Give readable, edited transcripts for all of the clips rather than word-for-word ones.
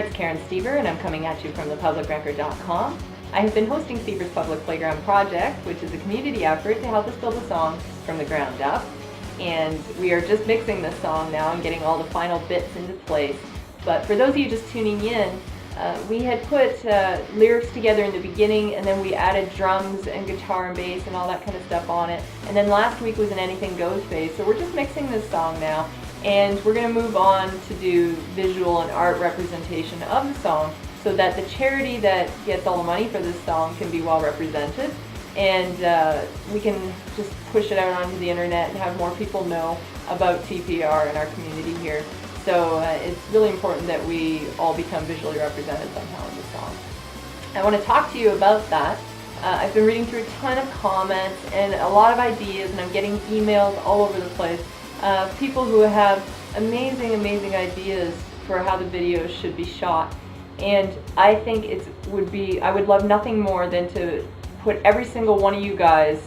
it's Karen Stever, and I'm coming at you from thepublicrecord.com. I have been hosting Stever's Public Playground Project, which is a community effort to help us build a song from the ground up. And we are just mixing this song now and getting all the final bits into place. But for those of you just tuning in, we had put lyrics together in the beginning, and then we added drums and guitar and bass and all that kind of stuff on it. And then last week was an Anything Goes phase, so we're just mixing this song now. And we're going to move on to do visual and art representation of the song so that the charity that gets all the money for this song can be well represented. And we can just push it out onto the internet and have more people know about TPR in our community here. So it's really important that we all become visually represented somehow in the song. I want to talk to you about that. I've been reading through a ton of comments and a lot of ideas, and I'm getting emails all over the place. People who have amazing ideas for how the videos should be shot, and I think I would love nothing more than to put every single one of you guys,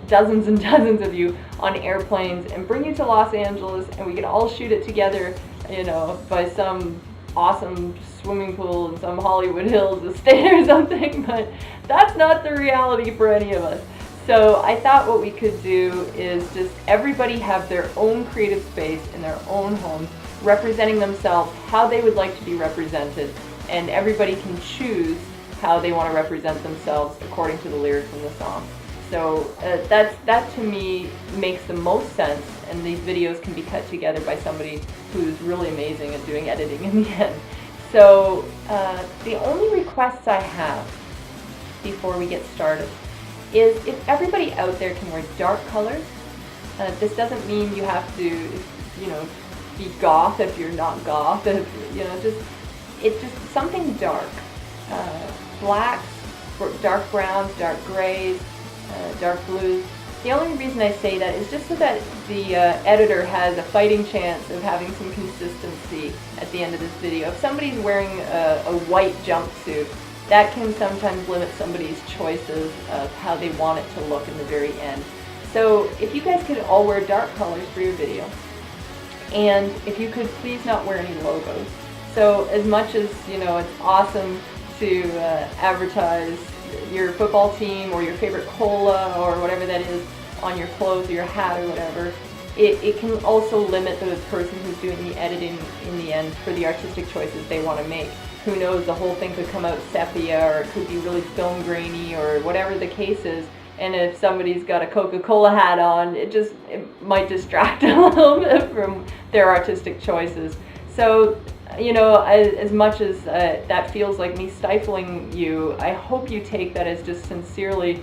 dozens and dozens of you, on airplanes and bring you to Los Angeles, and we can all shoot it together, by some awesome swimming pool in some Hollywood Hills estate or something, but that's not the reality for any of us. So I thought what we could do is just everybody have their own creative space in their own homes, representing themselves how they would like to be represented, and everybody can choose how they want to represent themselves according to the lyrics in the song. So that to me makes the most sense, and these videos can be cut together by somebody who's really amazing at doing editing in the end. So the only requests I have before we get started is if everybody out there can wear dark colors. This doesn't mean you have to, be goth if you're not goth. It's just something dark. Blacks, dark browns, dark grays, dark blues. The only reason I say that is just so that the editor has a fighting chance of having some consistency at the end of this video. If somebody's wearing a white jumpsuit, that can sometimes limit somebody's choices of how they want it to look in the very end. So if you guys could all wear dark colors for your video, and if you could please not wear any logos. So as much as, it's awesome to advertise your football team or your favorite cola or whatever that is on your clothes or your hat or whatever, it can also limit the person who's doing the editing in the end for the artistic choices they want to make. Who knows, the whole thing could come out sepia, or it could be really film grainy, or whatever the case is. And if somebody's got a Coca-Cola hat on, it might distract a little bit from their artistic choices. So, as much as that feels like me stifling you, I hope you take that as just sincerely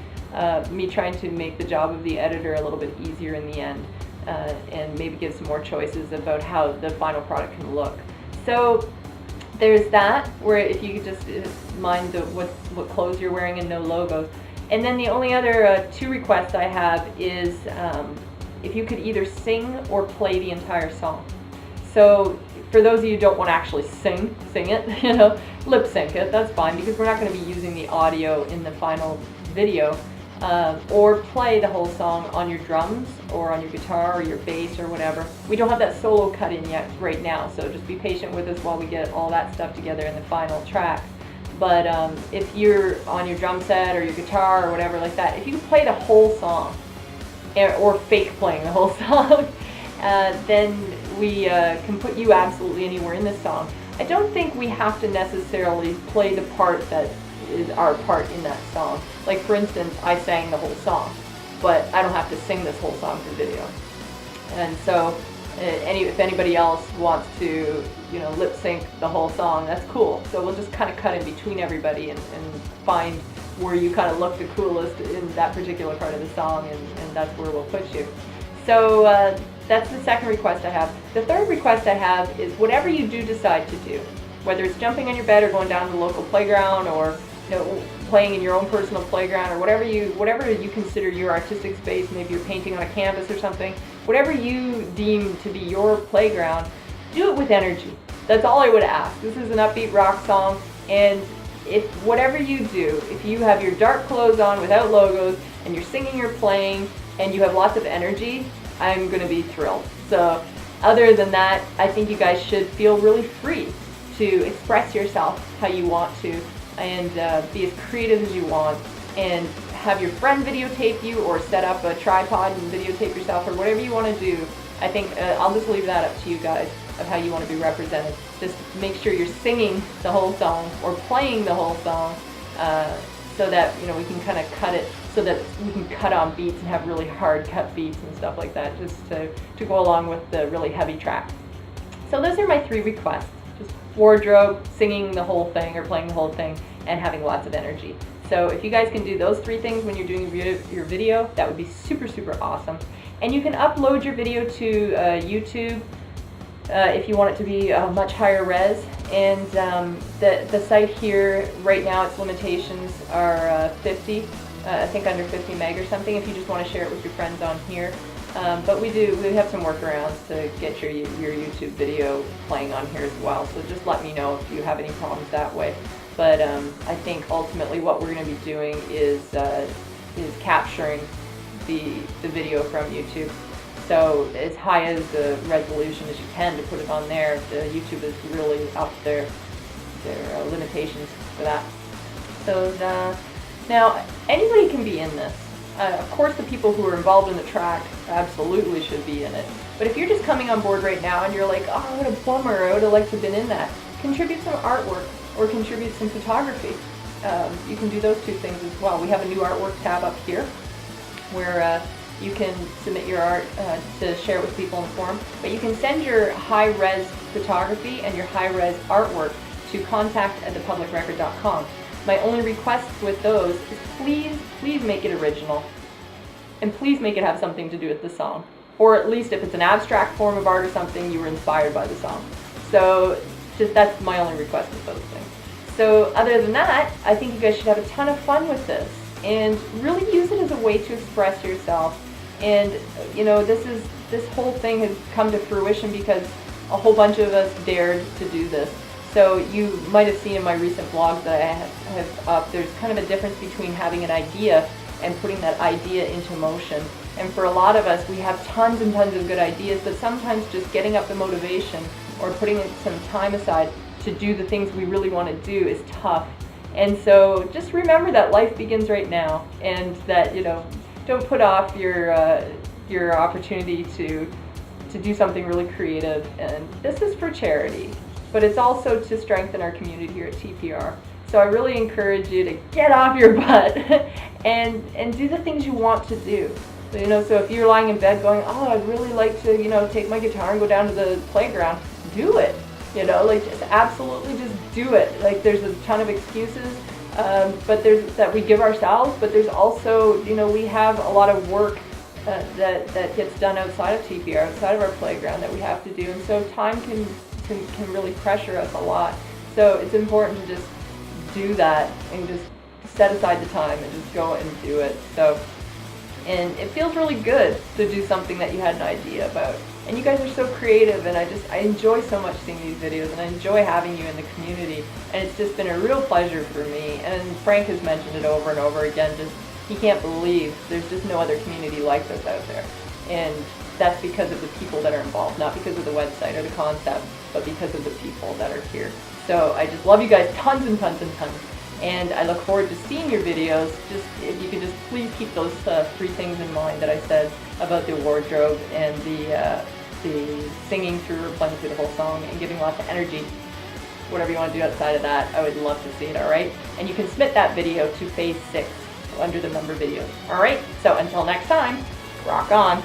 me trying to make the job of the editor a little bit easier in the end, and maybe give some more choices about how the final product can look. So there's that, where if you could just mind what clothes you're wearing and no logos. And then the only other two requests I have is if you could either sing or play the entire song. So for those of you who don't want to actually sing it, lip sync it, that's fine, because we're not going to be using the audio in the final video. Or play the whole song on your drums or on your guitar or your bass or whatever. We don't have that solo cut in yet right now, so just be patient with us while we get all that stuff together in the final track. But if you're on your drum set or your guitar or whatever like that, if you can play the whole song, or fake playing the whole song, then we can put you absolutely anywhere in this song. I don't think we have to necessarily play the part that is our part in that song. Like, for instance, I sang the whole song, but I don't have to sing this whole song for video. And so if anybody else wants to lip sync the whole song, that's cool. So we'll just kind of cut in between everybody and find where you kind of look the coolest in that particular part of the song, and that's where we'll put you. So that's the second request I have. The third request I have is whatever you do decide to do, whether it's jumping on your bed or going down to the local playground, or playing in your own personal playground, or whatever you consider your artistic space. Maybe you're painting on a canvas or something. Whatever you deem to be your playground, do it with energy. That's all I would ask. This is an upbeat rock song, and if whatever you do, if you have your dark clothes on without logos, and you're singing or playing, and you have lots of energy, I'm going to be thrilled. So other than that, I think you guys should feel really free to express yourself how you want to, and be as creative as you want, and have your friend videotape you, or set up a tripod and videotape yourself, or whatever you want to do. I think I'll just leave that up to you guys of how you want to be represented. Just make sure you're singing the whole song or playing the whole song, so that we can kind of cut it, so that we can cut on beats and have really hard cut beats and stuff like that, just to go along with the really heavy track. So those are my 3 requests: just wardrobe, singing the whole thing or playing the whole thing, and having lots of energy. So if you guys can do those 3 things when you're doing your video, that would be super, super awesome. And you can upload your video to YouTube if you want it to be a much higher res. And the site here right now, its limitations are 50, I think under 50 meg or something, if you just want to share it with your friends on here. But we have some workarounds to get your YouTube video playing on here as well. So just let me know if you have any problems that way. But I think ultimately what we're going to be doing is capturing the video from YouTube. So as high as the resolution as you can to put it on there. The YouTube is really up their limitations for that. So now anybody can be in this. Of course, the people who are involved in the track absolutely should be in it. But if you're just coming on board right now and you're like, oh, what a bummer, I would have liked to have been in that, contribute some artwork or contribute some photography. You can do those 2 things as well. We have a new artwork tab up here where you can submit your art to share it with people in the forum. But you can send your high-res photography and your high-res artwork to contact@thepublicrecord.com. My only request with those is please make it original. And please make it have something to do with the song. Or at least if it's an abstract form of art or something, you were inspired by the song. So that's my only request with those things. So other than that, I think you guys should have a ton of fun with this and really use it as a way to express yourself. And this whole thing has come to fruition because a whole bunch of us dared to do this. So you might have seen in my recent blogs that I have up, there's kind of a difference between having an idea and putting that idea into motion. And for a lot of us, we have tons and tons of good ideas, but sometimes just getting up the motivation or putting some time aside to do the things we really want to do is tough. And so just remember that life begins right now, and that don't put off your opportunity to do something really creative. And this is for charity, but it's also to strengthen our community here at TPR. So I really encourage you to get off your butt and do the things you want to do. So if you're lying in bed going, oh, I'd really like to take my guitar and go down to the playground, do it. Just absolutely just do it. Like, there's a ton of excuses, but there's that we give ourselves, but there's also, we have a lot of work that gets done outside of TPR, outside of our playground, that we have to do, and so time can really pressure us a lot. So it's important to just do that and just set aside the time and just go and do it. And it feels really good to do something that you had an idea about. And you guys are so creative, and I enjoy so much seeing these videos, and I enjoy having you in the community. And it's just been a real pleasure for me. And Frank has mentioned it over and over again, he can't believe there's just no other community like this out there. And that's because of the people that are involved, not because of the website or the concept, but because of the people that are here. So I just love you guys tons and tons and tons. And I look forward to seeing your videos. Just if you could just please keep those 3 things in mind that I said about the wardrobe and the singing through or playing through the whole song and giving lots of energy. Whatever you want to do outside of that, I would love to see it, alright? And you can submit that video to phase 6 under the member videos. Alright, so until next time, rock on.